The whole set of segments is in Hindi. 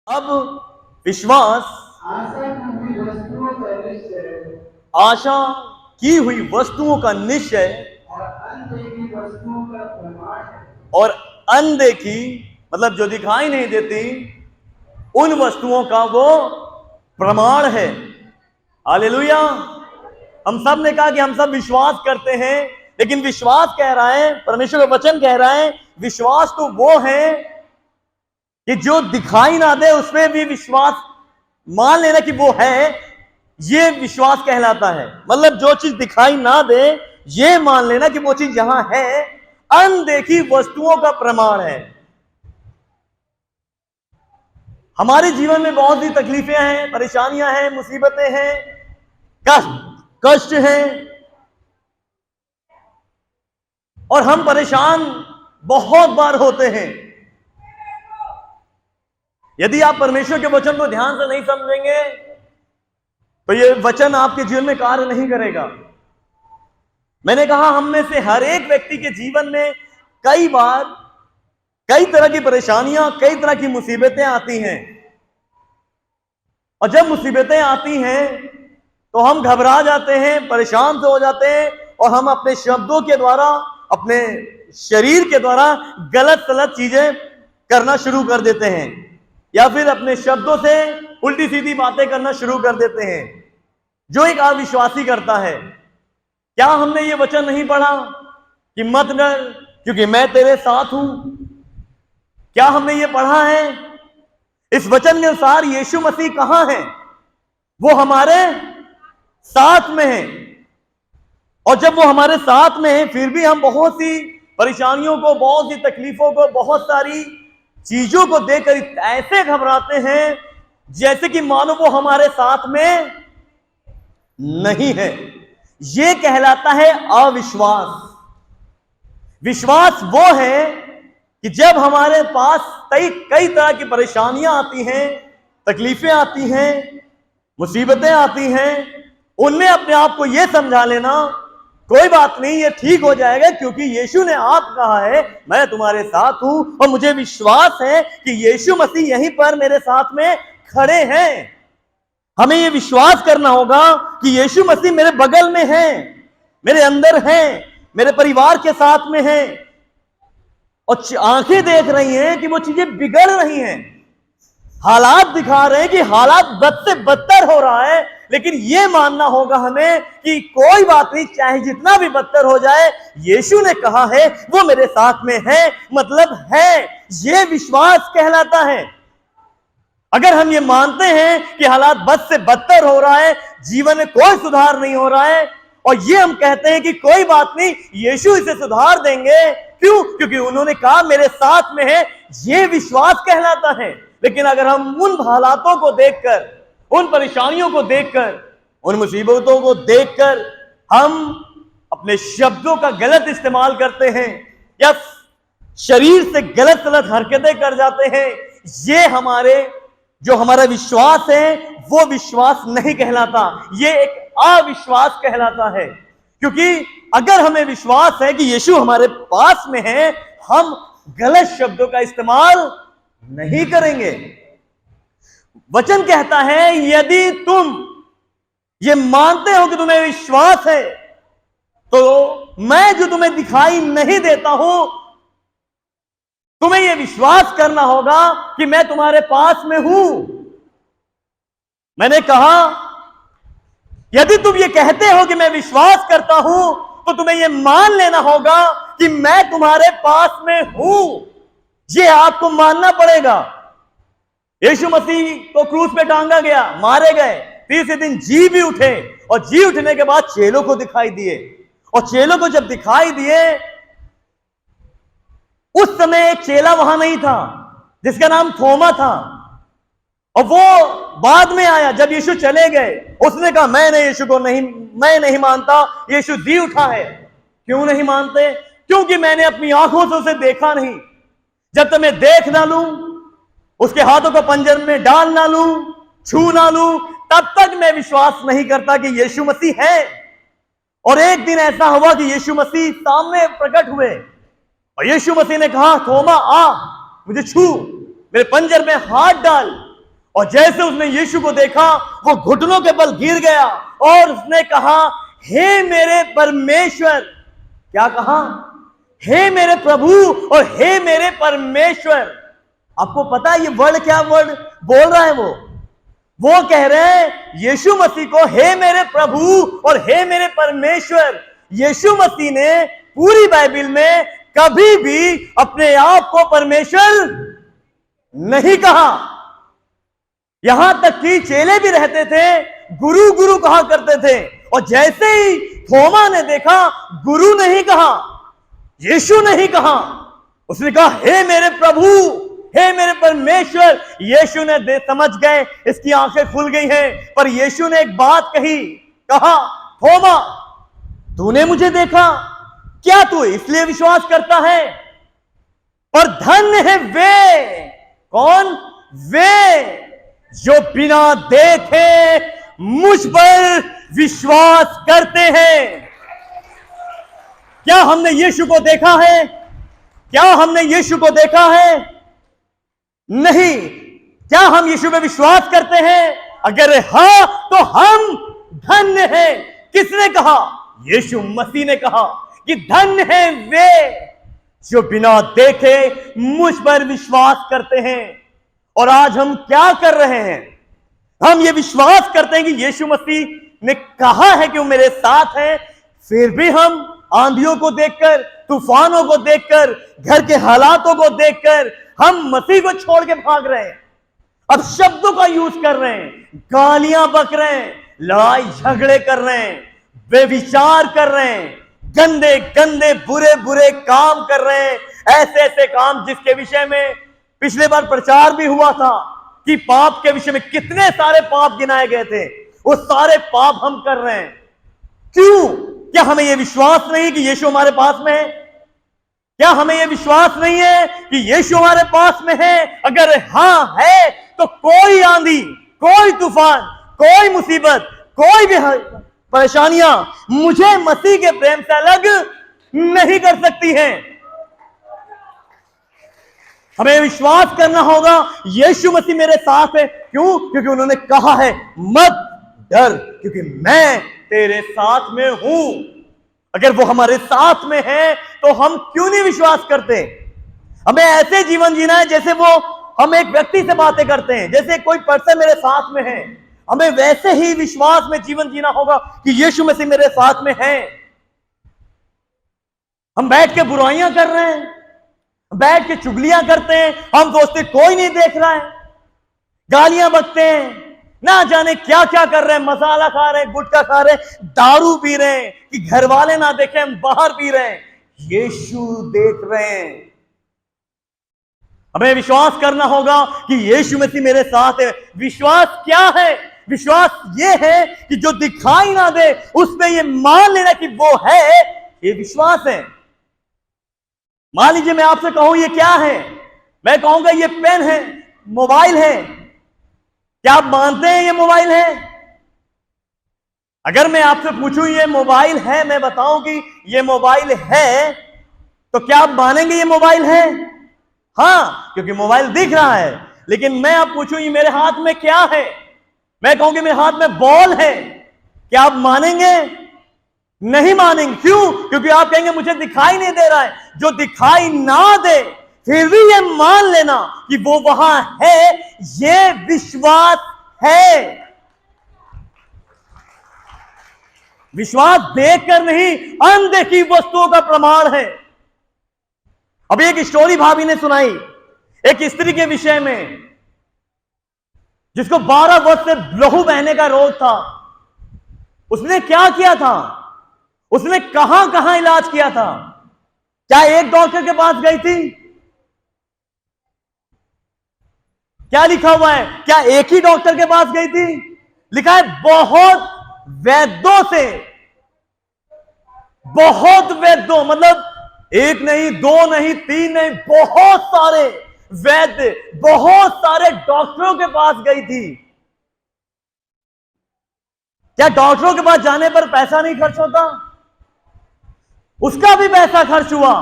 अब विश्वास आशा की हुई वस्तुओं का निश्चय और अनदेखी मतलब जो दिखाई नहीं देती उन वस्तुओं का वो प्रमाण है। हालेलुया। हम सब ने कहा कि हम सब विश्वास करते हैं, लेकिन विश्वास कह रहा है, परमेश्वर का वचन कह रहा है, विश्वास तो वो है कि जो दिखाई ना दे उसमें भी विश्वास मान लेना कि वो है, ये विश्वास कहलाता है। मतलब जो चीज दिखाई ना दे ये मान लेना कि वो चीज यहां है, अनदेखी वस्तुओं का प्रमाण है। हमारे जीवन में बहुत सी तकलीफें हैं, परेशानियां हैं, मुसीबतें हैं, कष्ट हैं, और हम परेशान बहुत बार होते हैं। यदि आप परमेश्वर के वचन को ध्यान से नहीं समझेंगे तो ये वचन आपके जीवन में कार्य नहीं करेगा। मैंने कहा हम में से हर एक व्यक्ति के जीवन में कई बार कई तरह की परेशानियां, कई तरह की मुसीबतें आती हैं, और जब मुसीबतें आती हैं तो हम घबरा जाते हैं, परेशान से हो जाते हैं, और हम अपने शब्दों के द्वारा, अपने शरीर के द्वारा गलत सलत चीजें करना शुरू कर देते हैं, या फिर अपने शब्दों से उल्टी सीधी बातें करना शुरू कर देते हैं, जो एक अविश्वासी करता है। क्या हमने ये वचन नहीं पढ़ा कि मत डर क्योंकि मैं तेरे साथ हूं? क्या हमने ये पढ़ा है? इस वचन के अनुसार यीशु मसीह कहां है? वो हमारे साथ में है, और जब वो हमारे साथ में है फिर भी हम बहुत सी परेशानियों को, बहुत सी तकलीफों को, बहुत सारी चीजों को देखकर ऐसे घबराते हैं जैसे कि मानो वो हमारे साथ में नहीं है। ये कहलाता है अविश्वास। विश्वास वो है कि जब हमारे पास कई तरह की परेशानियां आती हैं, तकलीफें आती हैं, मुसीबतें आती हैं, उनमें अपने आप को यह समझा लेना कोई बात नहीं, ये ठीक हो जाएगा क्योंकि यीशु ने आप कहा है मैं तुम्हारे साथ हूं, और मुझे विश्वास है कि यीशु मसीह यहीं पर मेरे साथ में खड़े हैं। हमें ये विश्वास करना होगा कि यीशु मसीह मेरे बगल में है, मेरे अंदर है, मेरे परिवार के साथ में है, और आंखें देख रही हैं कि वो चीजें बिगड़ रही हैं, हालात दिखा रहे हैं कि हालात बद से बदतर हो रहा है, लेकिन ये मानना होगा हमें कि कोई बात नहीं, चाहे जितना भी बदतर हो जाए, यीशु ने कहा है वो मेरे साथ में है, मतलब है। ये विश्वास कहलाता है। अगर हम ये मानते हैं कि हालात बद से बदतर हो रहा है, जीवन में कोई सुधार नहीं हो रहा है, और ये हम कहते हैं कि कोई बात नहीं, यीशु इसे सुधार देंगे, क्यों? क्योंकि उन्होंने कहा मेरे साथ में है, ये विश्वास कहलाता है। लेकिन अगर हम उन हालातों को देखकर, उन परेशानियों को देखकर, उन मुसीबतों को देखकर हम अपने शब्दों का गलत इस्तेमाल करते हैं, या शरीर से गलत गलत हरकतें कर जाते हैं, ये हमारा विश्वास है वो विश्वास नहीं कहलाता, ये एक अविश्वास कहलाता है। क्योंकि अगर हमें विश्वास है कि यीशु हमारे पास में है, हम गलत शब्दों का इस्तेमाल नहीं करेंगे। वचन कहता है यदि तुम ये मानते हो कि तुम्हें विश्वास है, तो मैं जो तुम्हें दिखाई नहीं देता हूं, तुम्हें यह विश्वास करना होगा कि मैं तुम्हारे पास में हूं। मैंने कहा यदि तुम ये कहते हो कि मैं विश्वास करता हूं, तो तुम्हें यह मान लेना होगा कि मैं तुम्हारे पास में हूं। ये आपको मानना पड़ेगा। यीशु मसीह को क्रूस पे टांगा गया, मारे गए, तीसरे दिन जी भी उठे, और जी उठने के बाद चेलों को दिखाई दिए, और चेलों को जब दिखाई दिए, उस समय एक चेला वहां नहीं था जिसका नाम थोमा था, और वो बाद में आया। जब यीशु चले गए, उसने कहा मैं नहीं मानता, यीशु जी उठा है। क्यों नहीं मानते? क्योंकि मैंने अपनी आंखों से उसे देखा नहीं। जब तक मैं देख ना लूं, उसके हाथों को पंजर में डाल ना लूं, छू ना लूं, तब तक मैं विश्वास नहीं करता कि यीशु मसीह है। और एक दिन ऐसा हुआ कि यीशु मसीह सामने प्रकट हुए, और यीशु मसीह ने कहा थोमा आ, मुझे छू, मेरे पंजर में हाथ डाल, और जैसे उसने यीशु को देखा वो घुटनों के बल गिर गया और उसने कहा, हे मेरे परमेश्वर। क्या कहा? हे मेरे प्रभु और हे मेरे परमेश्वर। आपको पता है ये वर्ड क्या वर्ड बोल रहा है? वो कह रहे हैं यीशु मसीह को, हे मेरे प्रभु और हे मेरे परमेश्वर। यीशु मसीह ने पूरी बाइबल में कभी भी अपने आप को परमेश्वर नहीं कहा। यहां तक कि चेले भी रहते थे, गुरु गुरु कहा करते थे। और जैसे ही थोमा ने देखा, गुरु नहीं कहा, यीशु नहीं कहा, उसने कहा, हे मेरे प्रभु, हे मेरे परमेश्वर। यीशु ने समझ गए, इसकी आंखें खुल गई हैं। पर यीशु ने एक बात कही, कहा, थोमा, तूने मुझे देखा, क्या तू इसलिए विश्वास करता है? पर धन्य है वे, कौन? वे जो बिना देखे मुझ पर विश्वास करते हैं। क्या हमने यीशु को देखा है? क्या हमने यीशु को देखा है? नहीं। क्या हम यीशु में विश्वास करते हैं? अगर हां तो हम धन्य हैं। किसने कहा? यीशु मसीह ने कहा कि धन्य है वे जो बिना देखे मुझ पर विश्वास करते हैं। और आज हम क्या कर रहे हैं? हम ये विश्वास करते हैं कि यीशु मसीह ने कहा है कि वो मेरे साथ है, फिर भी हम आंधियों को देखकर, तूफानों को देखकर, घर के हालातों को देखकर हम मसीह को छोड़ के भाग रहे हैं। अब शब्दों का यूज कर रहे हैं, गालियां बक रहे हैं, लड़ाई झगड़े कर रहे हैं, बेविचार कर रहे हैं, गंदे गंदे बुरे बुरे काम कर रहे हैं। ऐसे ऐसे काम जिसके विषय में पिछले बार प्रचार भी हुआ था कि पाप के विषय में कितने सारे पाप गिनाए गए थे, वो सारे पाप हम कर रहे हैं। क्यों? क्या हमें यह विश्वास नहीं कि यीशु हमारे पास में है? क्या हमें यह विश्वास नहीं है कि यीशु हमारे पास में है? अगर हां है तो कोई आंधी, कोई तूफान, कोई मुसीबत, कोई भी परेशानियां मुझे मसीह के प्रेम से अलग नहीं कर सकती हैं। हमें विश्वास करना होगा यीशु मसीह मेरे साथ है। क्यों? क्योंकि उन्होंने कहा है, मत डर, क्योंकि मैं तेरे साथ में हूं। अगर वो हमारे साथ में है तो हम क्यों नहीं विश्वास करते? हमें ऐसे जीवन जीना है जैसे वो हम एक व्यक्ति से बातें करते हैं, जैसे कोई पर्सन मेरे साथ में है। हमें वैसे ही विश्वास में जीवन जीना होगा कि यीशु मसीह मेरे साथ में है। हम बैठ के बुराइयां कर रहे हैं, बैठ के चुगलियां करते हैं, हम सोचते कोई नहीं देख रहा है, गालियां बकते हैं, ना जाने क्या क्या कर रहे हैं, मसाला खा रहे हैं, गुटखा खा रहे हैं, दारू पी रहे हैं कि घर वाले ना देखें, हम बाहर पी रहे हैं, यीशु देख रहे हैं। हमें विश्वास करना होगा कि यीशु मसीह मेरे साथ है। विश्वास क्या है? विश्वास ये है कि जो दिखाई ना दे उसमें ये मान लेना कि वो है, ये विश्वास है। मान लीजिए मैं आपसे कहूं ये क्या है, मैं कहूंगा ये पेन है, मोबाइल है। क्या आप मानते हैं ये मोबाइल है? अगर मैं आपसे पूछूं ये मोबाइल है, मैं बताऊं कि ये मोबाइल है, तो क्या आप मानेंगे ये मोबाइल है? हाँ, क्योंकि मोबाइल दिख रहा है। लेकिन मैं आप पूछूं ये मेरे हाथ में क्या है, मैं कहूंगी मेरे हाथ में बॉल है, क्या आप मानेंगे? नहीं मानेंगे। क्यों? क्योंकि आप कहेंगे मुझे दिखाई नहीं दे रहा है। जो दिखाई ना दे फिर भी ये मान लेना कि वो वहां है, ये विश्वास है। विश्वास देखकर नहीं, अनदेखी वस्तुओं का प्रमाण है। अभी एक स्टोरी भाभी ने सुनाई एक स्त्री के विषय में, जिसको 12 वर्ष से लहू बहने का रोग था। उसने क्या किया था? उसने कहां कहां इलाज किया था? क्या एक डॉक्टर के पास गई थी? क्या लिखा हुआ है? क्या एक ही डॉक्टर के पास गई थी? लिखा है बहुत वैद्यों से, बहुत वैद्यों, मतलब एक नहीं, दो नहीं, तीन नहीं, बहुत सारे वैद्य, बहुत सारे डॉक्टरों के पास गई थी। क्या डॉक्टरों के पास जाने पर पैसा नहीं खर्च होता? उसका भी पैसा खर्च हुआ।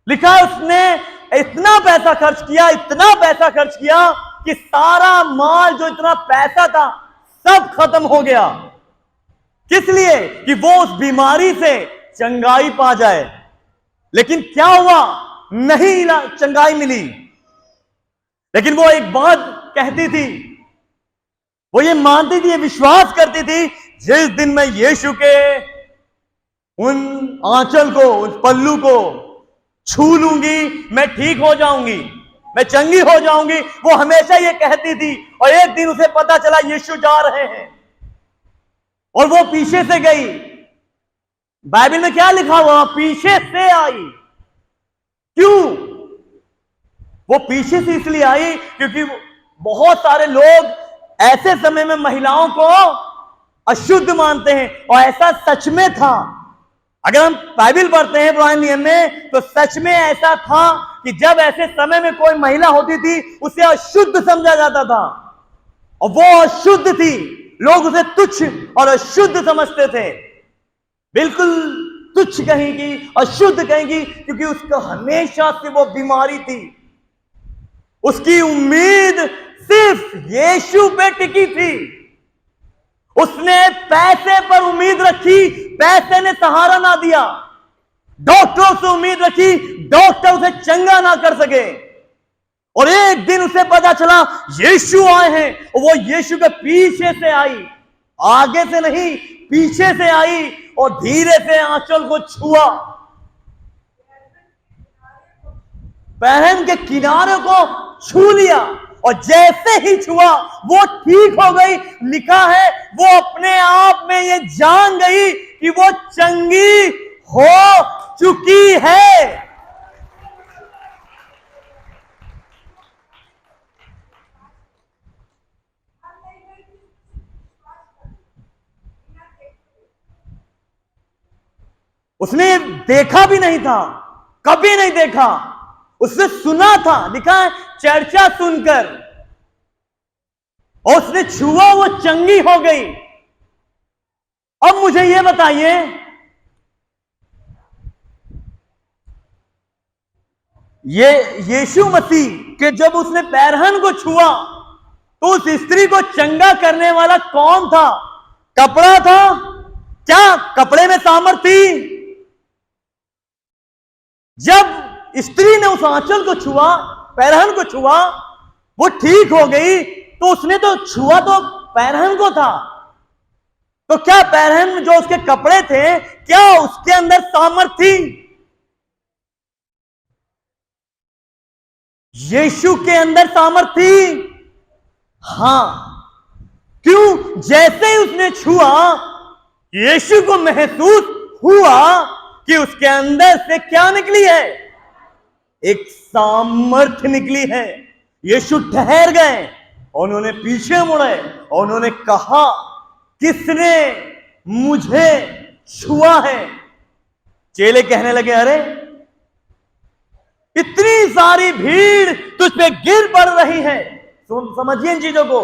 लिखा है उसने इतना पैसा खर्च किया, इतना पैसा खर्च किया कि सारा माल, जो इतना पैसा था, सब खत्म हो गया। किस लिए? कि वो उस बीमारी से चंगाई पा जाए। लेकिन क्या हुआ? नहीं चंगाई मिली। लेकिन वो एक बात कहती थी, वो ये मानती थी, ये विश्वास करती थी, जिस दिन मैं यीशु के उन आंचल को, उस पल्लू को छू लूंगी, मैं ठीक हो जाऊंगी, मैं चंगी हो जाऊंगी। वो हमेशा ये कहती थी। और एक दिन उसे पता चला यीशु जा रहे हैं और वो पीछे से गई। बाइबल में क्या लिखा हुआ? पीछे से आई। क्यों? वो पीछे से इसलिए आई क्योंकि बहुत सारे लोग ऐसे समय में महिलाओं को अशुद्ध मानते हैं, और ऐसा सच में था। अगर हम बाइबल पढ़ते हैं पुराने नियम में, तो सच में ऐसा था कि जब ऐसे समय में कोई महिला होती थी, उसे अशुद्ध समझा जाता था, और वो अशुद्ध थी। लोग उसे तुच्छ और अशुद्ध समझते थे, बिल्कुल तुच्छ कहेंगी, अशुद्ध कहेंगी, क्योंकि उसका हमेशा से वो बीमारी थी। उसकी उम्मीद सिर्फ यीशु पे टिकी थी। उसने पैसे पर उम्मीद रखी, पैसे ने सहारा ना दिया। डॉक्टरों से उम्मीद रखी, डॉक्टर उसे चंगा ना कर सके। और एक दिन उसे पता चला यीशु आए हैं, और वो यीशु के पीछे से आई, आगे से नहीं, पीछे से आई, और धीरे से आंचल को छुआ, पहन के किनारे को छू लिया, और जैसे ही छुआ वो ठीक हो गई। लिखा है वो अपने आप में ये जान गई कि वो चंगी हो चुकी है। उसने देखा भी नहीं था, कभी नहीं देखा, उसने सुना था। लिखा है चर्चा सुनकर, और उसने छुआ, वो चंगी हो गई। अब मुझे यह बताइए, ये यीशु मसीह के जब उसने पैरहन को छुआ, तो उस स्त्री को चंगा करने वाला कौन था? कपड़ा था? क्या कपड़े में सामर्थ थी? जब स्त्री ने उस आंचल को छुआ, पैरहन को छुआ, वो ठीक हो गई, तो उसने तो छुआ तो पैरहन को था, तो क्या पैरहन में जो उसके कपड़े थे, क्या उसके अंदर सामर्थ थी? यीशु के अंदर सामर्थ थी। हां। क्यों? जैसे ही उसने छुआ, यीशु को महसूस हुआ कि उसके अंदर से क्या निकली है? एक सामर्थ्य निकली है। यीशु ठहर गए, और उन्होंने पीछे मुड़े, और उन्होंने कहा, किसने मुझे छुआ है? चेले कहने लगे, अरे इतनी सारी भीड़ तुझ पे गिर पड़ रही है। समझिए इन चीजों को।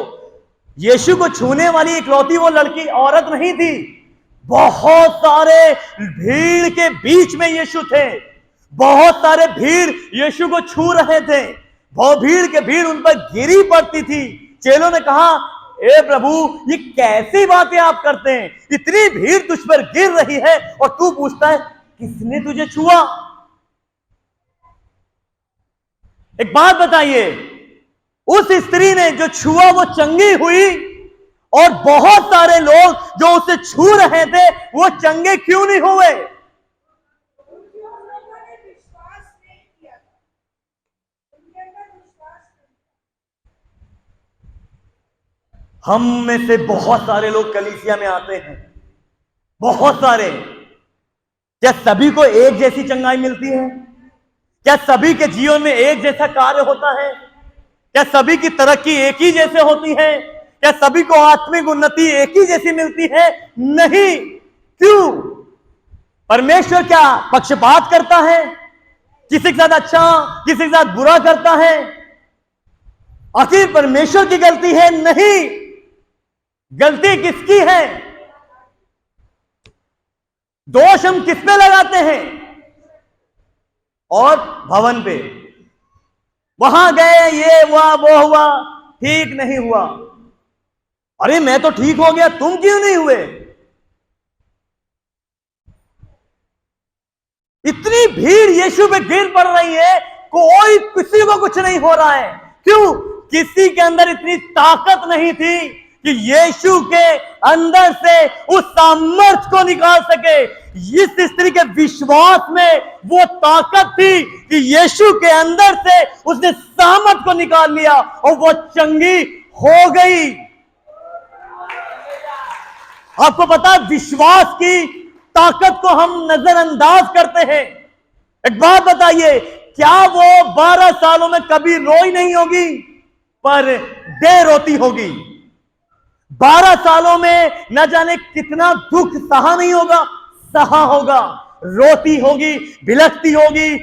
यीशु को छूने वाली इकलौती वो लड़की, औरत नहीं थी। बहुत सारे भीड़ के बीच में यीशु थे, बहुत सारे भीड़ यीशु को छू रहे थे, बहुत भीड़ उन पर गिरी पड़ती थी। चेलों ने कहा, ए प्रभु, ये कैसी बातें आप करते हैं? इतनी भीड़ तुझ पर गिर रही है, और तू पूछता है किसने तुझे छुआ? एक बात बताइए, उस स्त्री ने जो छुआ वो चंगी हुई, और बहुत सारे लोग जो उसे छू रहे थे वो चंगे क्यों नहीं हुए? हम में से बहुत सारे लोग कलीसिया में आते हैं, बहुत सारे। क्या सभी को एक जैसी चंगाई मिलती है? क्या सभी के जीवन में एक जैसा कार्य होता है? क्या सभी की तरक्की एक ही जैसे होती है? क्या सभी को आत्मिक उन्नति एक ही जैसी मिलती है? नहीं। क्यों? परमेश्वर क्या पक्षपात करता है? किसी के साथ अच्छा, किसी के साथ बुरा करता है? आखिर परमेश्वर की गलती है? नहीं। गलती किसकी है? दोष हम किस पे लगाते हैं? और भवन पे। वहां गए, ये हुआ, वो हुआ, ठीक नहीं हुआ। अरे मैं तो ठीक हो गया, तुम क्यों नहीं हुए? इतनी भीड़ यीशु पे गिर पड़ रही है, कोई किसी को कुछ नहीं हो रहा है। क्यों? किसी के अंदर इतनी ताकत नहीं थी कि यीशु के अंदर से उस सामर्थ्य को निकाल सके। इस स्त्री के विश्वास में वो ताकत थी कि यीशु के अंदर से उसने सामर्थ्य को निकाल लिया और वो चंगी हो गई। आपको पता है, विश्वास की ताकत को हम नजरअंदाज करते हैं। एक बात बताइए, क्या वो 12 सालों में कभी रोई नहीं होगी? पर देर रोती होगी। 12 सालों में न जाने कितना दुख सहा नहीं होगा, सहा होगा। रोती होगी, बिलखती होगी,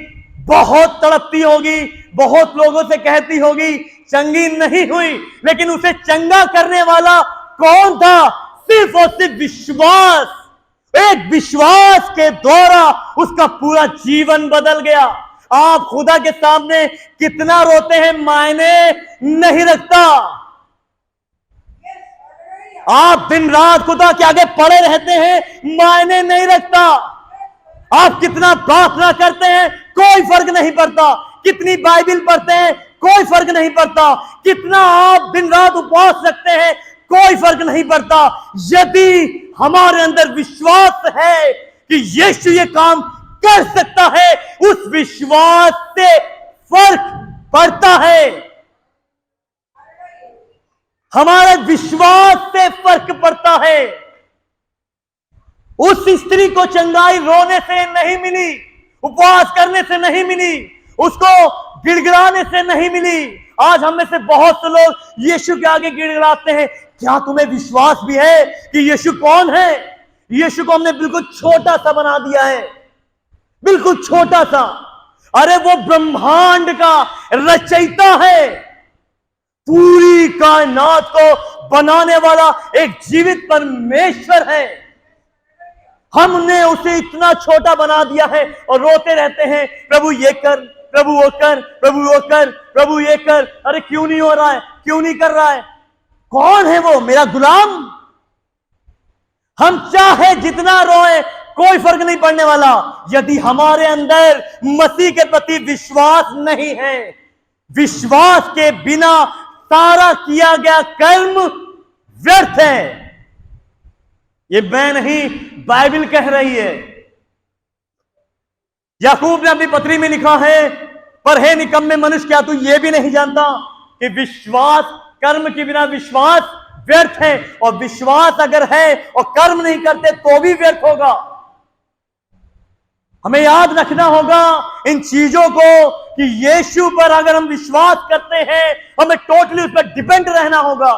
बहुत तड़पती होगी, बहुत लोगों से कहती होगी चंगी नहीं हुई। लेकिन उसे चंगा करने वाला कौन था? सिर्फ और सिर्फ विश्वास। एक विश्वास के द्वारा उसका पूरा जीवन बदल गया। आप खुदा के सामने कितना रोते हैं मायने नहीं रखता। आप दिन रात खुदा के आगे पड़े रहते हैं, मायने नहीं रखता। आप कितना प्रार्थना करते हैं, कोई फर्क नहीं पड़ता। कितनी बाइबल पढ़ते हैं, कोई फर्क नहीं पड़ता। कितना आप दिन रात उपवास रखते हैं, कोई फर्क नहीं पड़ता। यदि हमारे अंदर विश्वास है कि यीशु ये काम कर सकता है, उस विश्वास से फर्क पड़ता है। हमारे विश्वास से फर्क पड़ता है। उस स्त्री को चंगाई रोने से नहीं मिली, उपवास करने से नहीं मिली, उसको गिड़गिड़ाने से नहीं मिली। आज हम में से बहुत से लोग यीशु के आगे गिड़गिड़ाते हैं। क्या तुम्हें विश्वास भी है कि यीशु कौन है? यीशु को हमने बिल्कुल छोटा सा बना दिया है, बिल्कुल छोटा सा। अरे वो ब्रह्मांड का रचयिता है, पूरी कायनात को बनाने वाला एक जीवित परमेश्वर है। हमने उसे इतना छोटा बना दिया है और रोते रहते हैं, प्रभु ये कर, प्रभु वो कर, प्रभु वो कर, प्रभु ये कर। अरे क्यों नहीं हो रहा है, क्यों नहीं कर रहा है? कौन है वो? मेरा गुलाम। हम चाहे जितना रोए, कोई फर्क नहीं पड़ने वाला यदि हमारे अंदर मसीह के प्रति विश्वास नहीं है। विश्वास के बिना सारा किया गया कर्म व्यर्थ है। ये मैं नहीं, बाइबल कह रही है। याकूब ने अपनी पत्री में लिखा है, पर हे निकम्मे मनुष्य, क्या तू ये भी नहीं जानता कि विश्वास, कर्म के बिना विश्वास व्यर्थ है, और विश्वास अगर है और कर्म नहीं करते तो भी व्यर्थ होगा। हमें याद रखना होगा इन चीजों को कि यीशु पर अगर हम विश्वास करते हैं, हमें टोटली उस पर डिपेंड रहना होगा।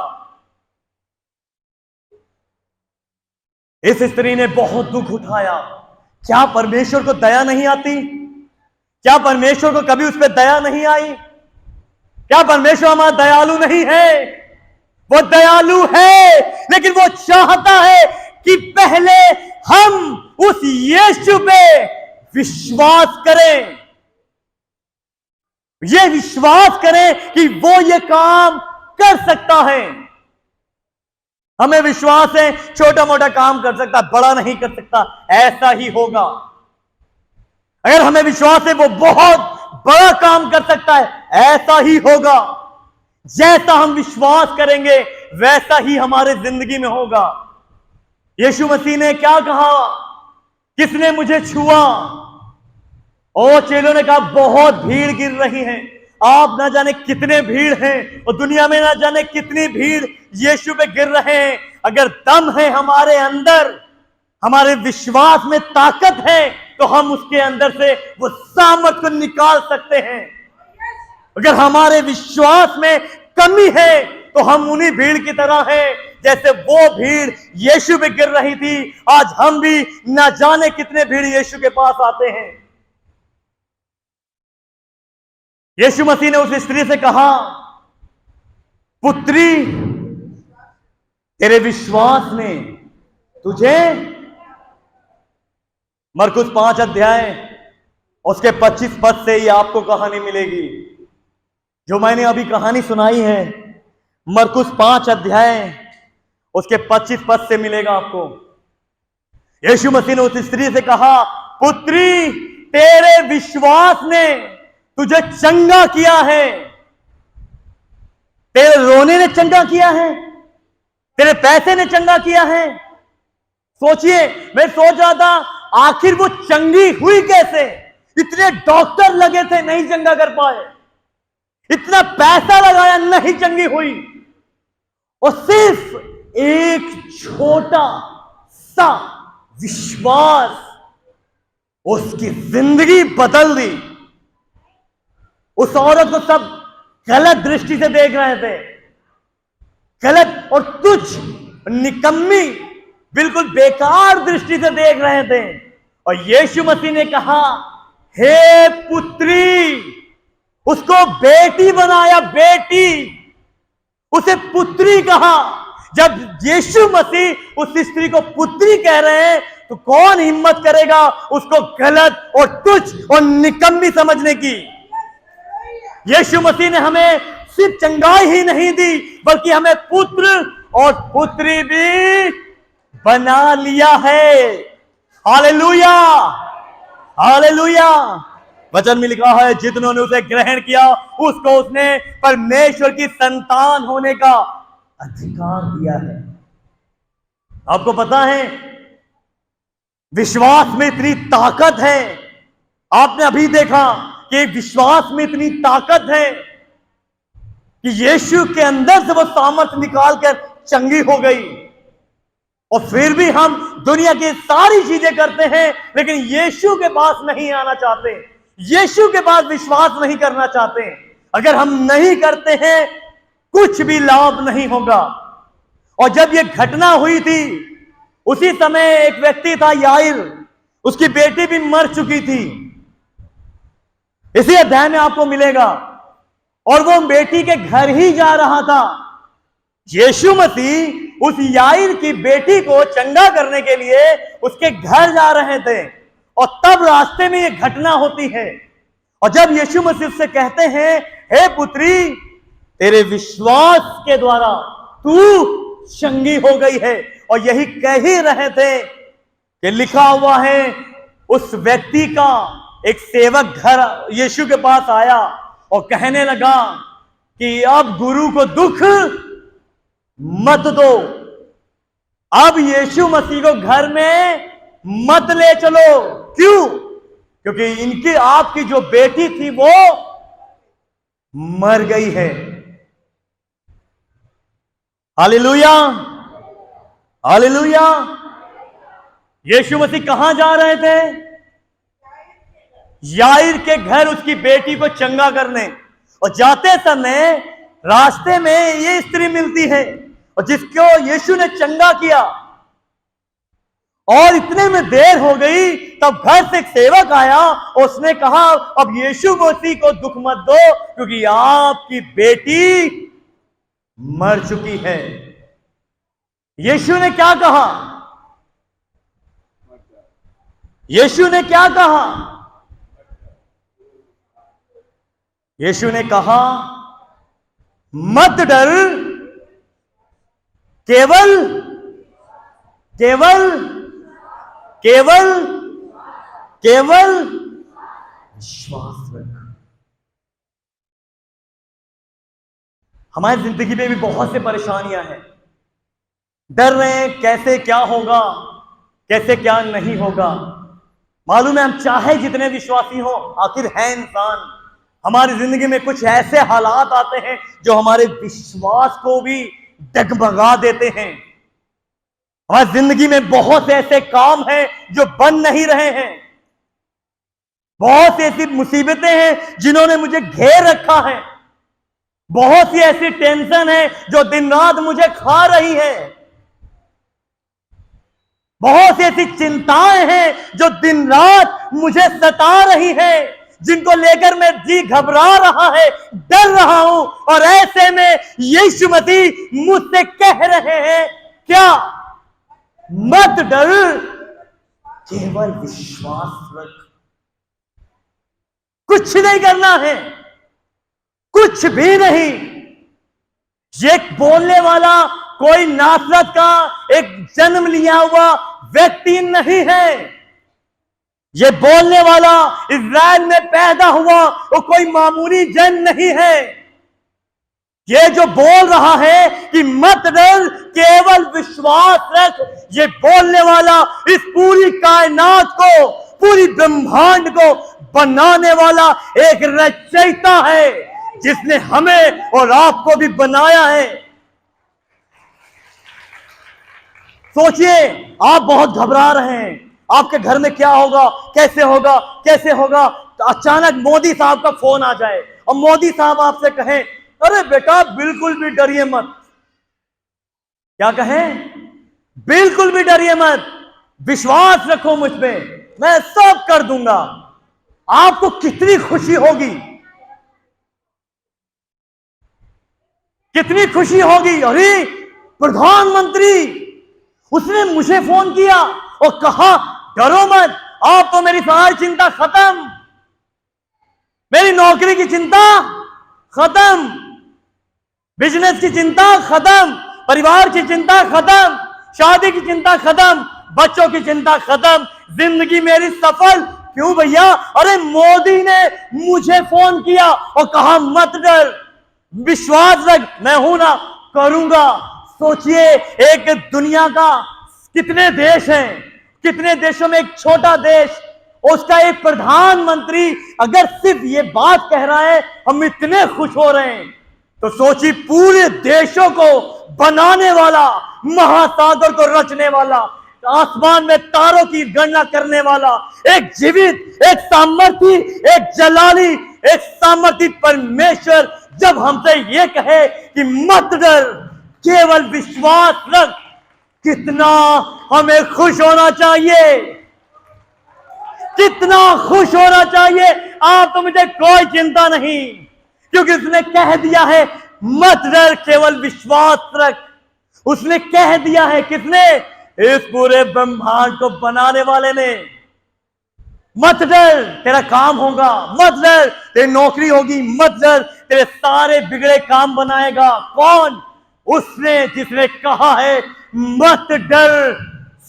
इस स्त्री ने बहुत दुख उठाया। क्या परमेश्वर को दया नहीं आती? क्या परमेश्वर को कभी उस पर दया नहीं आई? क्या परमेश्वर हमारा दयालु नहीं है? वो दयालु है, लेकिन वो चाहता है कि पहले हम उस यीशु पे विश्वास करें। ये विश्वास करें कि वो ये काम कर सकता है। हमें विश्वास है छोटा मोटा काम कर सकता, बड़ा नहीं कर सकता, ऐसा ही होगा। अगर हमें विश्वास है वो बहुत बड़ा काम कर सकता है, ऐसा ही होगा। जैसा हम विश्वास करेंगे वैसा ही हमारे जिंदगी में होगा। यीशु मसीह ने क्या कहा? किसने मुझे छुआ? और चेलों ने कहा बहुत भीड़ गिर रही है। आप ना जाने कितने भीड़ हैं और दुनिया में ना जाने कितनी भीड़ यीशु पे गिर रहे हैं। अगर दम है हमारे अंदर, हमारे विश्वास में ताकत है, तो हम उसके अंदर से वो सामर्थ को निकाल सकते हैं। अगर हमारे विश्वास में कमी है तो हम उन्हीं भीड़ की तरह हैं जैसे वो भीड़ यीशु पे गिर रही थी। आज हम भी ना जाने कितने भीड़ यीशु के पास आते हैं। यीशु मसीह ने उस स्त्री से कहा, पुत्री, तेरे विश्वास ने तुझे, मरकुस 5 अध्याय उसके 25 पद से ही आपको कहानी मिलेगी। जो मैंने अभी कहानी सुनाई है, मरकुस 5 अध्याय उसके 25 पद से मिलेगा आपको। यीशु मसीह ने उस स्त्री से कहा, पुत्री, तेरे विश्वास ने तुझे चंगा किया है। तेरे रोने ने चंगा किया है, तेरे पैसे ने चंगा किया है। सोचिए, मैं सोच रहा था आखिर वो चंगी हुई कैसे? इतने डॉक्टर लगे थे, नहीं चंगा कर पाए। इतना पैसा लगाया, नहीं चंगी हुई। और सिर्फ एक छोटा सा विश्वास उसकी जिंदगी बदल दी। उस औरत को सब गलत दृष्टि से देख रहे थे, गलत और तुच्छ, निकम्मी, बिल्कुल बेकार दृष्टि से देख रहे थे। और यीशु मसीह ने कहा, हे पुत्री, उसको बेटी बनाया, बेटी, उसे पुत्री कहा। जब यीशु मसीह उस स्त्री को पुत्री कह रहे हैं तो कौन हिम्मत करेगा उसको गलत और तुच्छ और निकम्मी समझने की? यीशु मसीह ने हमें सिर्फ चंगाई ही नहीं दी, बल्कि हमें पुत्र और पुत्री भी बना लिया है। Hallelujah, hallelujah. वचन में लिखा है, जितनों उसे ग्रहण किया उसको उसने परमेश्वर की संतान होने का अधिकार दिया है। आपको पता है, विश्वास में इतनी ताकत है। आपने अभी देखा कि विश्वास में इतनी ताकत है कि यीशु के अंदर से वो सामर्थ्य निकालकर चंगी हो गई। और फिर भी हम दुनिया की सारी चीजें करते हैं, लेकिन यीशु के पास नहीं आना चाहते, यीशु के पास विश्वास नहीं करना चाहते। अगर हम नहीं करते हैं, कुछ भी लाभ नहीं होगा। और जब ये घटना हुई थी, उसी समय एक व्यक्ति था याइर, उसकी बेटी भी मर चुकी थी। इसी अध्याय में आपको मिलेगा। और वो बेटी के घर ही जा रहा था। यीशु मसीह उस याइर की बेटी को चंगा करने के लिए उसके घर जा रहे थे, और तब रास्ते में ये घटना होती है। और जब यीशु मसीह से कहते हैं, हे पुत्री, तेरे विश्वास के द्वारा तू चंगी हो गई है। और यही कह ही रहे थे कि लिखा हुआ है, उस व्यक्ति का एक सेवक घर यीशु के पास आया और कहने लगा कि अब गुरु को दुख मत दो, अब यीशु मसीह को घर में मत ले चलो। क्यों? क्योंकि इनकी, आपकी जो बेटी थी वो मर गई है। Hallelujah, hallelujah. यीशु मसीह कहां जा रहे थे? याइर के घर उसकी बेटी को चंगा करने। और जाते समय रास्ते में ये स्त्री मिलती है, और जिसको यीशु ने चंगा किया। और इतने में देर हो गई, तब घर से एक सेवक आया, उसने कहा, अब यीशु मसीह को दुख मत दो, क्योंकि आपकी बेटी मर चुकी है। यीशु ने क्या कहा? यीशु ने क्या कहा? यीशु ने कहा, मत डर, केवल केवल केवल केवल विश्वास रख। हमारी जिंदगी में भी बहुत से परेशानियां हैं। डर रहे हैं कैसे क्या होगा, कैसे क्या नहीं होगा। मालूम है, हम चाहे जितने विश्वासी हो, आखिर है इंसान। हमारी जिंदगी में कुछ ऐसे हालात आते हैं जो हमारे विश्वास को भी डगमगा देते हैं। हमारी जिंदगी में बहुत से ऐसे काम हैं जो बन नहीं रहे हैं। बहुत सी ऐसी मुसीबतें हैं जिन्होंने मुझे घेर रखा है। बहुत सी ऐसी टेंशन है जो दिन रात मुझे खा रही है। बहुत सी ऐसी चिंताएं हैं जो दिन रात मुझे सता रही है, जिनको लेकर मैं जी घबरा रहा है, डर रहा हूं। और ऐसे में यीशु मसीह मुझसे कह रहे हैं, क्या? मत डर, केवल विश्वास रख। कुछ नहीं करना है, कुछ भी नहीं। ये बोलने वाला कोई नासरत का एक जन्म लिया हुआ व्यक्ति नहीं है। ये बोलने वाला इज़राइल में पैदा हुआ वो कोई मामूली जन नहीं है। ये जो बोल रहा है कि मत डर केवल विश्वास रख, ये बोलने वाला इस पूरी कायनात को, पूरी ब्रह्मांड को बनाने वाला एक रचयिता है, जिसने हमें और आपको भी बनाया है। सोचिए, आप बहुत घबरा रहे हैं, आपके घर में क्या होगा, कैसे होगा, कैसे होगा। तो अचानक मोदी साहब का फोन आ जाए और मोदी साहब आपसे कहें, अरे बेटा बिल्कुल भी डरिए मत। क्या कहें? बिल्कुल भी डरिए मत, विश्वास रखो मुझ पे, मैं सब कर दूंगा। आपको कितनी खुशी होगी, कितनी खुशी होगी। अरे प्रधानमंत्री, उसने मुझे फोन किया और कहा डरो मत, आप तो मेरी सारी चिंता खत्म, मेरी नौकरी की चिंता खत्म, बिजनेस की चिंता खत्म, परिवार की चिंता खत्म, शादी की चिंता खत्म, बच्चों की चिंता खत्म, जिंदगी मेरी सफल। क्यों भैया? अरे मोदी ने मुझे फोन किया और कहा मत डर, विश्वास रख, मैं हूं ना, करूंगा। सोचिए, एक दुनिया का कितने देश हैं, कितने देशों में एक छोटा देश, उसका एक प्रधानमंत्री अगर सिर्फ ये बात कह रहा है, हम इतने खुश हो रहे हैं। तो सोचिए, पूरे देशों को बनाने वाला, महासागर को रचने वाला, आसमान में तारों की गणना करने वाला, एक जीवित, एक सामर्थी, एक जलाली, एक सामर्थी परमेश्वर जब हमसे ये कहे कि मत डर, केवल विश्वास रख, कितना हमें खुश होना चाहिए, कितना खुश होना चाहिए। आप तो मुझे कोई चिंता नहीं, क्योंकि उसने कह दिया है मत डर, केवल विश्वास रख। उसने कह दिया है, किसने? इस पूरे ब्रह्मांड को बनाने वाले ने। मत डर, तेरा काम होगा, मत डर, तेरी नौकरी होगी, मत डर, तेरे सारे बिगड़े काम बनाएगा। कौन? उसने, जिसने कहा है मत डर,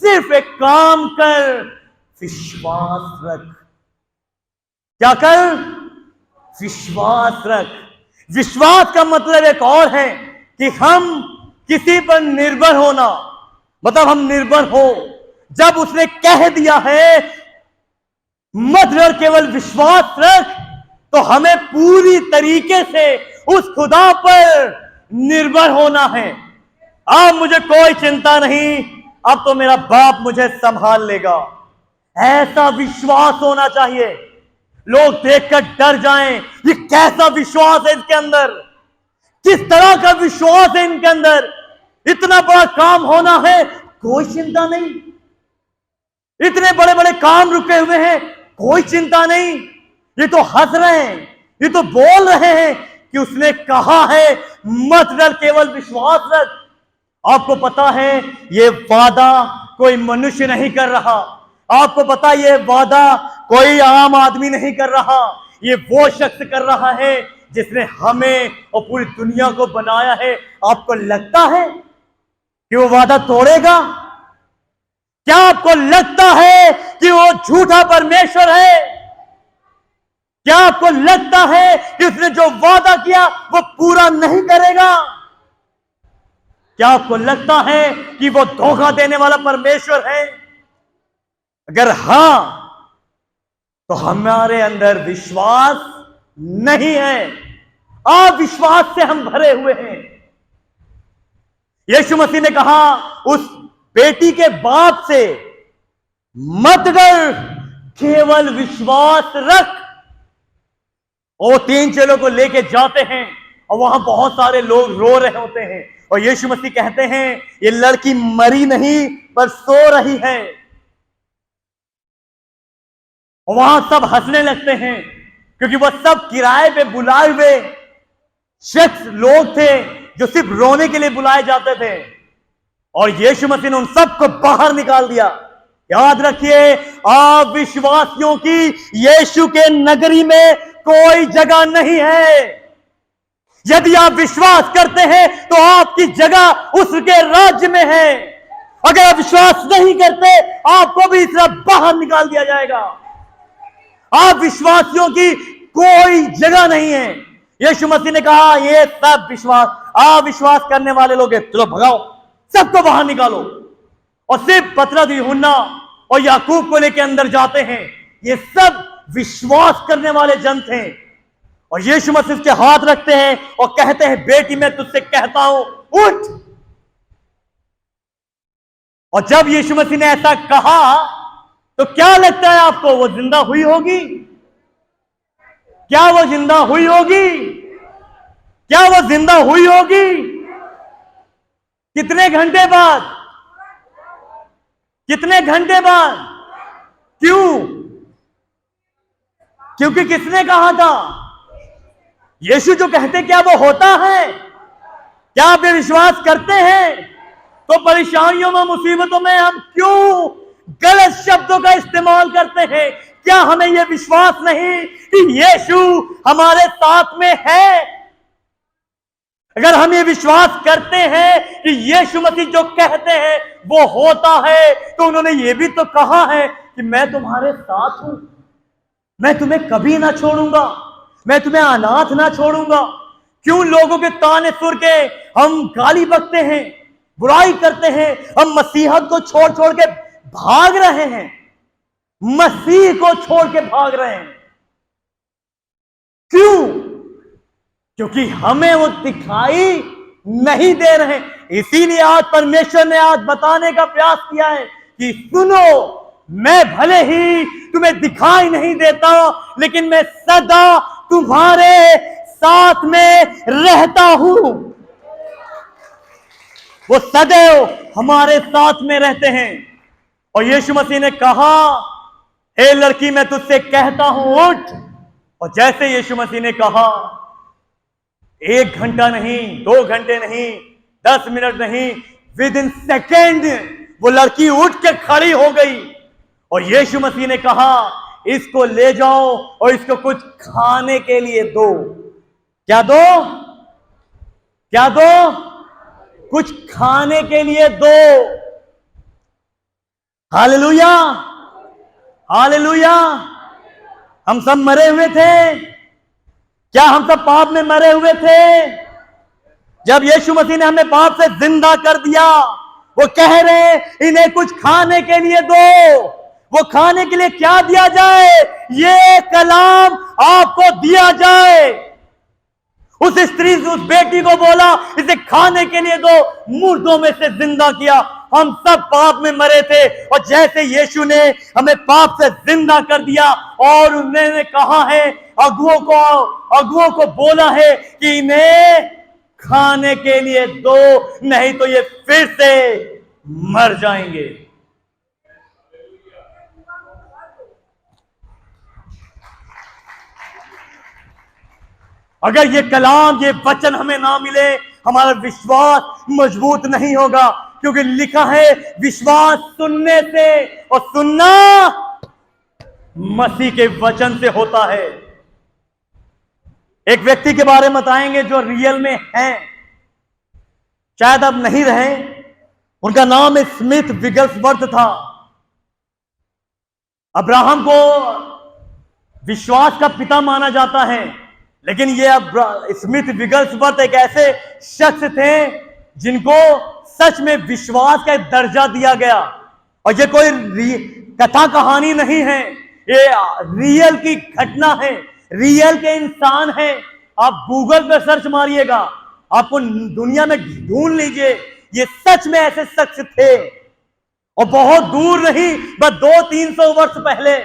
सिर्फ एक काम कर, विश्वास रख। क्या कर? विश्वास रख। विश्वास का मतलब एक और है कि हम किसी पर निर्भर होना, मतलब हम निर्भर हो। जब उसने कह दिया है मत डर, केवल विश्वास रख, तो हमें पूरी तरीके से उस खुदा पर निर्भर होना है। अब मुझे कोई चिंता नहीं, अब तो मेरा बाप मुझे संभाल लेगा, ऐसा विश्वास होना चाहिए। लोग देखकर डर जाएं, ये कैसा विश्वास है इसके अंदर, किस तरह का विश्वास है इनके अंदर, इतना बड़ा काम होना है, कोई चिंता नहीं, इतने बड़े बड़े काम रुके हुए हैं, कोई चिंता नहीं। ये तो हंस रहे हैं, ये तो बोल रहे हैं कि उसने कहा है मत डर, केवल विश्वास रख। आपको पता है ये वादा कोई मनुष्य नहीं कर रहा, आपको पता है ये वादा कोई आम आदमी नहीं कर रहा, ये वो शख्स कर रहा है जिसने हमें और पूरी दुनिया को बनाया है। आपको लगता है कि वो वादा तोड़ेगा? क्या आपको लगता है कि वो झूठा परमेश्वर है? क्या आपको लगता है कि उसने जो वादा किया वो पूरा नहीं करेगा? क्या आपको लगता है कि वो धोखा देने वाला परमेश्वर है? अगर हां, तो हमारे अंदर विश्वास नहीं है, अविश्वास से हम भरे हुए हैं। यीशु मसीह ने कहा उस बेटी के बाप से, मत डर, केवल विश्वास रख। वो 3 चेलों को लेके जाते हैं और वहां बहुत सारे लोग रो रहे होते हैं, और यीशु मसीह कहते हैं ये लड़की मरी नहीं पर सो रही है। और वहां सब हंसने लगते हैं, क्योंकि वह सब किराए पे बुलाए हुए शख्स लोग थे जो सिर्फ रोने के लिए बुलाए जाते थे, और यीशु मसीह ने उन सबको बाहर निकाल दिया। याद रखिए, अविश्वासियों की यीशु के नगरी में कोई जगह नहीं है। यदि आप विश्वास करते हैं तो आपकी जगह उसके राज्य में है। अगर आप विश्वास नहीं करते, आपको भी इस तरह बाहर निकाल दिया जाएगा। आप विश्वासियों की कोई जगह नहीं है। यीशु मसीह ने कहा, ये सब अविश्वास करने वाले लोग हैं, चलो भगाओ, सबको बाहर निकालो। और सिर्फ पतरस, यूहन्ना और याकूब को लेकर अंदर जाते हैं। ये सब विश्वास करने वाले जन थे। और यीशु मसीह के हाथ रखते हैं और कहते हैं, बेटी मैं तुझसे कहता हूं, उठ। और जब यीशु मसीह ने ऐसा कहा तो क्या लगता है आपको, वो जिंदा हुई होगी? क्या वो जिंदा हुई होगी? क्या वो जिंदा हुई होगी? कितने घंटे बाद? कितने घंटे बाद? क्यों? क्योंकि किसने कहा था? यीशु जो कहते, क्या वो होता है? क्या आप ये विश्वास करते हैं? तो परेशानियों में, मुसीबतों में हम क्यों गलत शब्दों का इस्तेमाल करते हैं? क्या हमें यह विश्वास नहीं कि यीशु हमारे साथ में है? अगर हम ये विश्वास करते हैं कि यीशु मसीह जो कहते हैं वो होता है, तो उन्होंने ये भी तो कहा है कि मैं तुम्हारे साथ हूं, मैं तुम्हें कभी ना छोड़ूंगा, मैं तुम्हें अनाथ ना छोड़ूंगा। क्यों लोगों के ताने सुन के हम गाली बकते हैं, बुराई करते हैं? हम मसीहत को छोड़ छोड़ के भाग रहे हैं, मसीह को छोड़ के भाग रहे हैं। क्यों? क्योंकि हमें वो दिखाई नहीं दे रहे। इसीलिए आज परमेश्वर ने आज बताने का प्रयास किया है कि सुनो, मैं भले ही तुम्हें दिखाई नहीं देता, लेकिन मैं सदा तुम्हारे साथ में रहता हूं। वो सदैव हमारे साथ में रहते हैं। और यीशु मसीह ने कहा, हे लड़की मैं तुझसे कहता हूं, उठ। और जैसे यीशु मसीह ने कहा, 1 घंटा नहीं, 2 घंटे नहीं, 10 मिनट नहीं, विद इन सेकेंड वो लड़की उठ के खड़ी हो गई। और यीशु मसीह ने कहा, इसको ले जाओ और इसको कुछ खाने के लिए दो। क्या दो? क्या दो? कुछ खाने के लिए दो। Hallelujah, hallelujah. हम सब मरे हुए थे। क्या हम सब पाप में मरे हुए थे? जब यीशु मसीह ने हमें पाप से जिंदा कर दिया, वो कह रहे इन्हें कुछ खाने के लिए दो। वो खाने के लिए क्या दिया जाए? ये कलाम आपको दिया जाए। उस स्त्री, उस बेटी को बोला, इसे खाने के लिए दो। मुर्दों में से जिंदा किया। हम सब पाप में मरे थे, और जैसे यीशु ने हमें पाप से जिंदा कर दिया, और उन्होंने कहा है, अगुओं को बोला है कि इन्हें खाने के लिए दो, नहीं तो ये फिर से मर जाएंगे। अगर ये कलाम, ये वचन हमें ना मिले, हमारा विश्वास मजबूत नहीं होगा। क्योंकि लिखा है, विश्वास सुनने से, और सुनना मसीह के वचन से होता है। एक व्यक्ति के बारे में बताएंगे जो रियल में हैं, शायद अब नहीं रहे। उनका नाम स्मिथ विगल्सवर्थ था। अब्राहम को विश्वास का पिता माना जाता है, लेकिन ये स्मिथ विगल्सवर्थ एक ऐसे शख्स थे जिनको सच में विश्वास का एक दर्जा दिया गया। और ये कोई कथा कहानी नहीं है, ये रियल की घटना है, रियल के इंसान है। आप गूगल पे सर्च मारिएगा, आपको दुनिया में ढूंढ लीजिए, ये सच में ऐसे शख्स थे। और बहुत दूर नहीं, बस 200-300 वर्ष पहले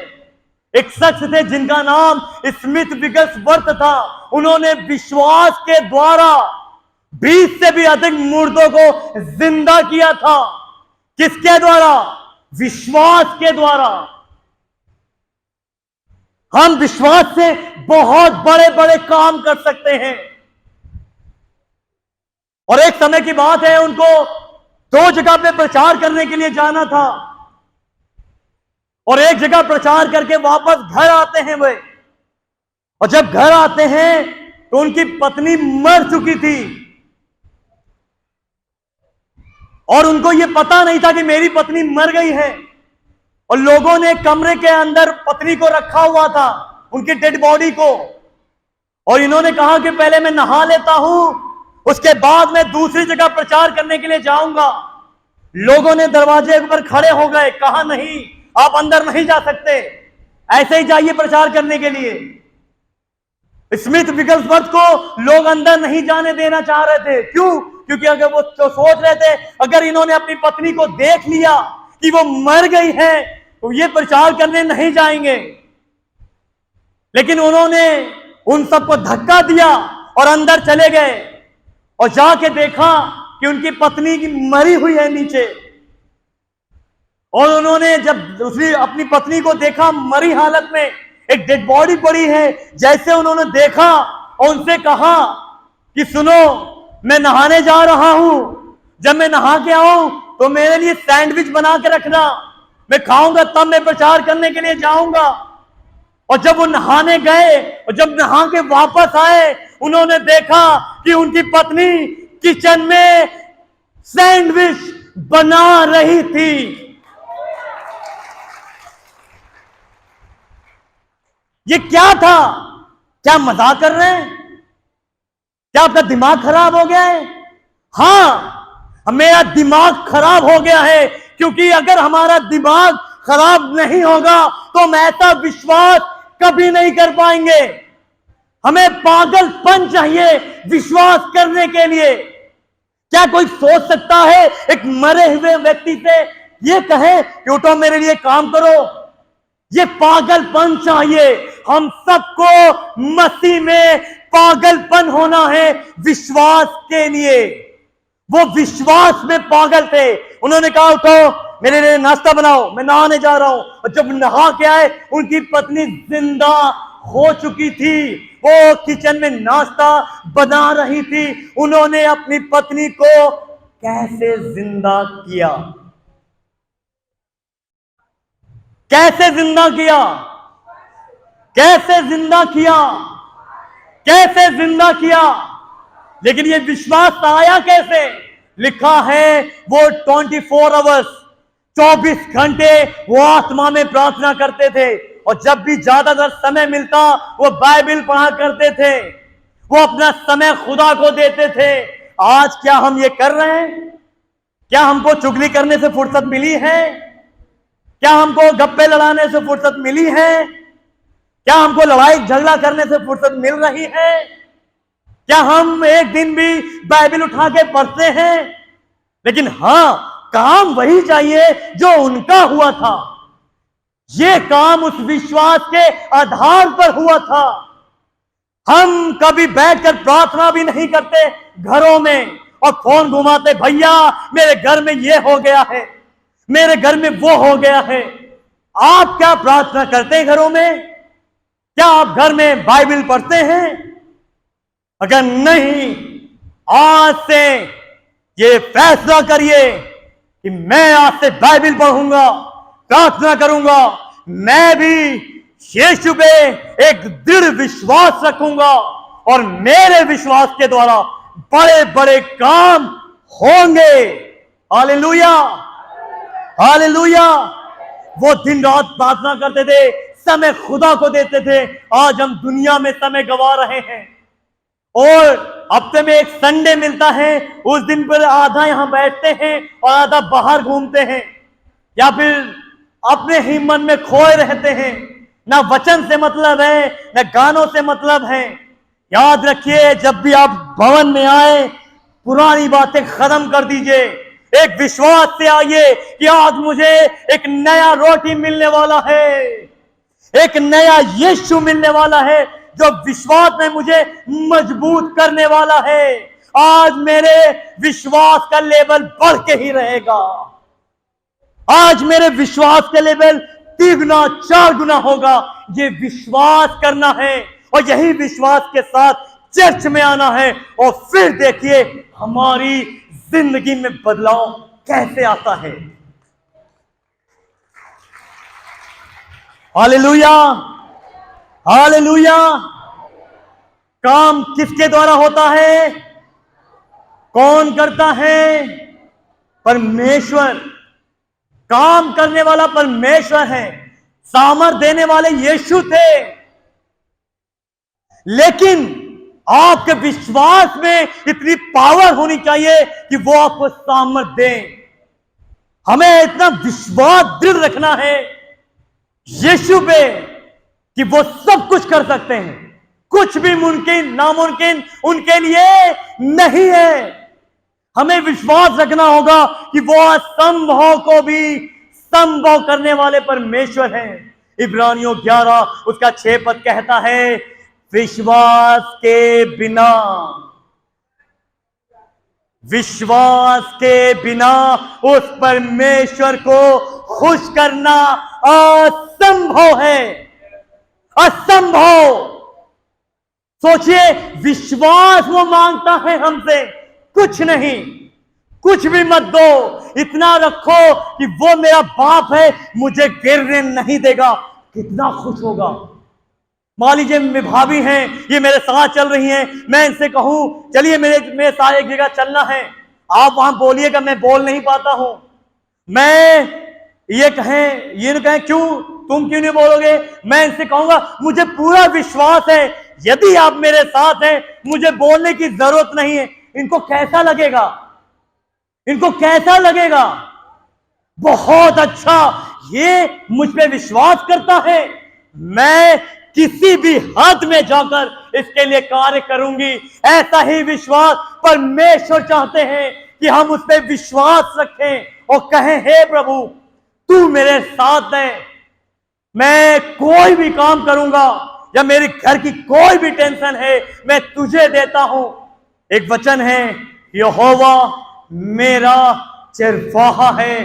एक शख्स थे जिनका नाम स्मिथ विगल्सवर्थ था। उन्होंने विश्वास के द्वारा 20 से भी अधिक मुर्दों को जिंदा किया था। किसके द्वारा? विश्वास के द्वारा। हम विश्वास से बहुत बड़े बड़े काम कर सकते हैं। और एक समय की बात है, उनको 2 जगह पे प्रचार करने के लिए जाना था, और एक जगह प्रचार करके वापस घर आते हैं वे। और जब घर आते हैं तो उनकी पत्नी मर चुकी थी और उनको यह पता नहीं था कि मेरी पत्नी मर गई है। और लोगों ने कमरे के अंदर पत्नी को रखा हुआ था, उनकी डेड बॉडी को, और इन्होंने कहा कि पहले मैं नहा लेता हूं, उसके बाद मैं दूसरी जगह प्रचार करने के लिए जाऊंगा। लोगों ने दरवाजे पर खड़े हो गए, कहा नहीं, आप अंदर नहीं जा सकते, ऐसे ही जाइए प्रचार करने के लिए। स्मिथ विगलस्वर्थ को लोग अंदर नहीं जाने देना चाह रहे थे। क्यों? क्योंकि अगर वो तो सोच रहे थे अगर इन्होंने अपनी पत्नी को देख लिया कि वो मर गई है तो ये प्रचार करने नहीं जाएंगे। लेकिन उन्होंने उन सबको धक्का दिया और अंदर चले गए और जाके देखा कि उनकी पत्नी की मरी हुई है नीचे। और उन्होंने जब उसने अपनी पत्नी को देखा मरी हालत में, एक डेड बॉडी पड़ी है, जैसे उन्होंने देखा और उनसे कहा कि सुनो, मैं नहाने जा रहा हूं, जब मैं नहा के आऊं तो मेरे लिए सैंडविच बना के रखना, मैं खाऊंगा तब मैं प्रचार करने के लिए जाऊंगा। और जब वो नहाने गए और जब नहा के वापस आए, उन्होंने देखा कि उनकी पत्नी किचन में सैंडविच बना रही थी। ये क्या था? क्या मजाक कर रहे हैं? क्या आपका दिमाग खराब हो गया है? हां, मेरा दिमाग खराब हो गया है, क्योंकि अगर हमारा दिमाग खराब नहीं होगा तो हम ऐसा विश्वास कभी नहीं कर पाएंगे। हमें पागलपन चाहिए विश्वास करने के लिए। क्या कोई सोच सकता है एक मरे हुए व्यक्ति से ये कहे कि उठो मेरे लिए काम करो? ये पागलपन चाहिए। हम सबको मसीह में पागलपन होना है विश्वास के लिए। वो विश्वास में पागल थे। उन्होंने कहा उठो मेरे लिए नाश्ता बनाओ, मैं नहाने जा रहा हूं। और जब नहा के आए, उनकी पत्नी जिंदा हो चुकी थी, वो किचन में नाश्ता बना रही थी। उन्होंने अपनी पत्नी को कैसे जिंदा किया? कैसे जिंदा किया? कैसे जिंदा किया? कैसे जिंदा किया? लेकिन ये विश्वास आया कैसे? लिखा है वो 24 आवर्स, 24 घंटे वो आत्मा में प्रार्थना करते थे। और जब भी ज्यादातर समय मिलता वो बाइबल पढ़ा करते थे, वो अपना समय खुदा को देते थे। आज क्या हम ये कर रहे हैं? क्या हमको चुगली करने से फुर्सत मिली है? क्या हमको गप्पे लड़ाने से फुर्सत मिली है? क्या हमको लड़ाई झगड़ा करने से फुर्सत मिल रही है? क्या हम एक दिन भी बाइबल उठा के पढ़ते हैं? लेकिन हां, काम वही चाहिए जो उनका हुआ था। ये काम उस विश्वास के आधार पर हुआ था। हम कभी बैठकर प्रार्थना भी नहीं करते घरों में और फोन घुमाते, भैया मेरे घर में ये हो गया है, मेरे घर में वो हो गया है। आप क्या प्रार्थना करते हैं घरों में? क्या आप घर में बाइबल पढ़ते हैं? अगर नहीं, आज से ये फैसला करिए कि मैं आज से बाइबल पढ़ूंगा, प्रार्थना करूंगा, मैं भी यीशु पे एक दृढ़ विश्वास रखूंगा और मेरे विश्वास के द्वारा बड़े बड़े काम होंगे। Hallelujah, hallelujah. वो दिन रात प्रार्थना करते थे, समय खुदा को देते थे। आज हम दुनिया में समय गंवा रहे हैं और हफ्ते में एक संडे मिलता है, उस दिन पर आधा यहां बैठते हैं और आधा बाहर घूमते हैं, या फिर अपने ही मन में खोए रहते हैं। ना वचन से मतलब है, ना गानों से मतलब है। याद रखिए, जब भी आप भवन में आए, पुरानी बातें खत्म कर दीजिए। एक विश्वास से आइए कि आज मुझे एक नया रोटी मिलने वाला है, एक नया यीशु मिलने वाला है जो विश्वास में मुझे मजबूत करने वाला है। आज मेरे विश्वास का लेवल बढ़ के ही रहेगा। आज मेरे विश्वास का लेवल 3 गुना 4 गुना होगा। ये विश्वास करना है और यही विश्वास के साथ चर्च में आना है और फिर देखिए हमारी जिंदगी में बदलाव कैसे आता है। Hallelujah, hallelujah. काम किसके द्वारा होता है? कौन करता है? परमेश्वर। काम करने वाला परमेश्वर है, सामर्थ देने वाले यीशु थे। लेकिन आपके विश्वास में इतनी पावर होनी चाहिए कि वो आपको सामर्थ दें। हमें इतना विश्वास दृढ़ रखना है यीशु पे कि वो सब कुछ कर सकते हैं। कुछ भी मुमकिन नामुमकिन उनके लिए नहीं है। हमें विश्वास रखना होगा कि वो असंभव को भी संभव करने वाले परमेश्वर हैं। इब्रानियों 11 उसका 6 पद कहता है, विश्वास के बिना उस परमेश्वर को खुश करना असंभव है। असंभव। सोचिए, विश्वास वो मांगता है हमसे, कुछ नहीं, कुछ भी मत दो, इतना रखो कि वो मेरा बाप है, मुझे गिरने नहीं देगा। कितना खुश होगा। मान लीजिए मेरी भाभी हैं, ये मेरे साथ चल रही हैं, मैं इनसे कहूं चलिए मेरे साथ एक जगह चलना है, आप वहां बोलिएगा, मैं बोल नहीं पाता हूं। मैं ये न कहें क्यों, तुम क्यों नहीं बोलोगे? मैं इनसे कहूंगा मुझे पूरा विश्वास है यदि आप मेरे साथ हैं, मुझे बोलने की जरूरत नहीं है। इनको कैसा लगेगा? इनको कैसा लगेगा? बहुत अच्छा, ये मुझ पे विश्वास करता है, मैं किसी भी हद में जाकर इसके लिए कार्य करूंगी। ऐसा ही विश्वास परमेश्वर चाहते हैं कि हम उस पर विश्वास रखें और कहें, हे प्रभु तू मेरे साथ है, मैं कोई भी काम करूंगा, या मेरे घर की कोई भी टेंशन है मैं तुझे देता हूं। एक वचन है, यहोवा मेरा चरवाहा है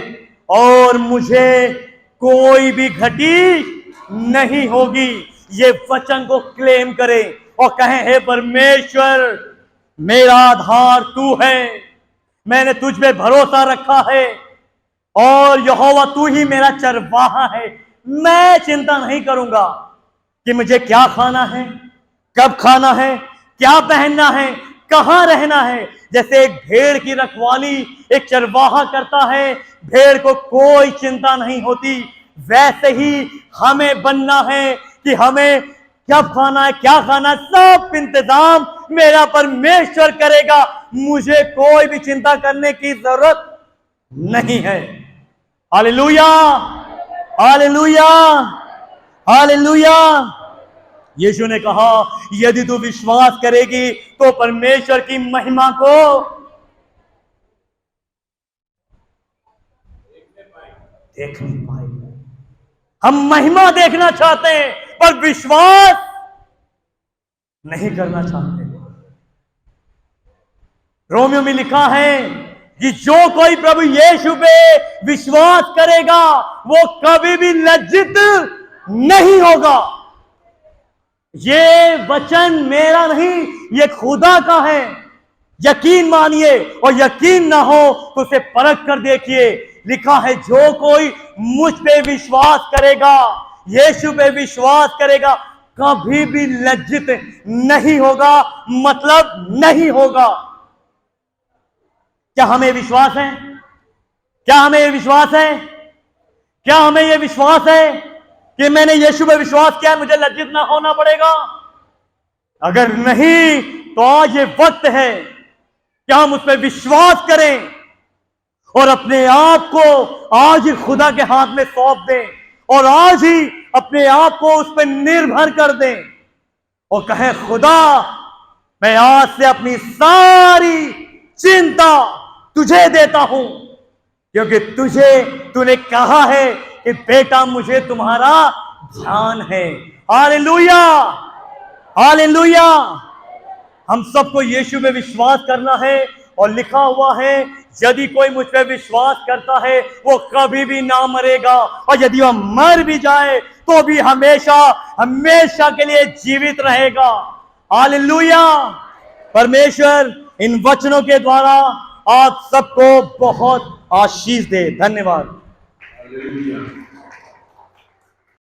और मुझे कोई भी घटी नहीं होगी। ये वचन को क्लेम करें और कहें, हे परमेश्वर मेरा आधार तू है, मैंने तुझ पे भरोसा रखा है और यहोवा तू ही मेरा चरवाहा है। मैं चिंता नहीं करूंगा कि मुझे क्या खाना है, कब खाना है, क्या पहनना है, कहां रहना है। जैसे एक भेड़ की रखवाली एक चरवाहा करता है, भेड़ को कोई चिंता नहीं होती, वैसे ही हमें बनना है कि हमें कब खाना है, क्या खाना, सब इंतजाम मेरा परमेश्वर करेगा। मुझे कोई भी चिंता करने की जरूरत नहीं है। Hallelujah, hallelujah, hallelujah. यीशु ने कहा, यदि तू विश्वास करेगी तो परमेश्वर की महिमा को देख नहीं पाएगी। हम महिमा देखना चाहते हैं पर विश्वास नहीं करना चाहते। रोमियो में लिखा है कि जो कोई प्रभु यीशु पे विश्वास करेगा वो कभी भी लज्जित नहीं होगा। ये वचन मेरा नहीं, ये खुदा का है। यकीन मानिए और यकीन ना हो तो उसे परख कर देखिए। लिखा है, जो कोई मुझ पे विश्वास करेगा, यीशु पे विश्वास करेगा, कभी भी लज्जित नहीं होगा, मतलब नहीं होगा। क्या हमें विश्वास है? क्या हमें ये विश्वास है? क्या हमें ये विश्वास है कि मैंने यीशु पे विश्वास किया, मुझे लज्जित ना होना पड़ेगा? अगर नहीं तो आज ये वक्त है कि हम उस पर विश्वास करें और अपने आप को आज ही खुदा के हाथ में सौंप दें और आज ही अपने आप को उस पर निर्भर कर दें और कहें, खुदा मैं आज से अपनी सारी चिंता तुझे देता हूं, क्योंकि तूने कहा है कि बेटा मुझे तुम्हारा ध्यान है। Hallelujah, hallelujah. हम सबको यीशु में विश्वास करना है और लिखा हुआ है, यदि कोई मुझ पे विश्वास करता है वो कभी भी ना मरेगा, और यदि वह मर भी जाए तो भी हमेशा हमेशा के लिए जीवित रहेगा। हालेलुया। परमेश्वर इन वचनों के द्वारा आप सबको बहुत आशीष दे। धन्यवाद।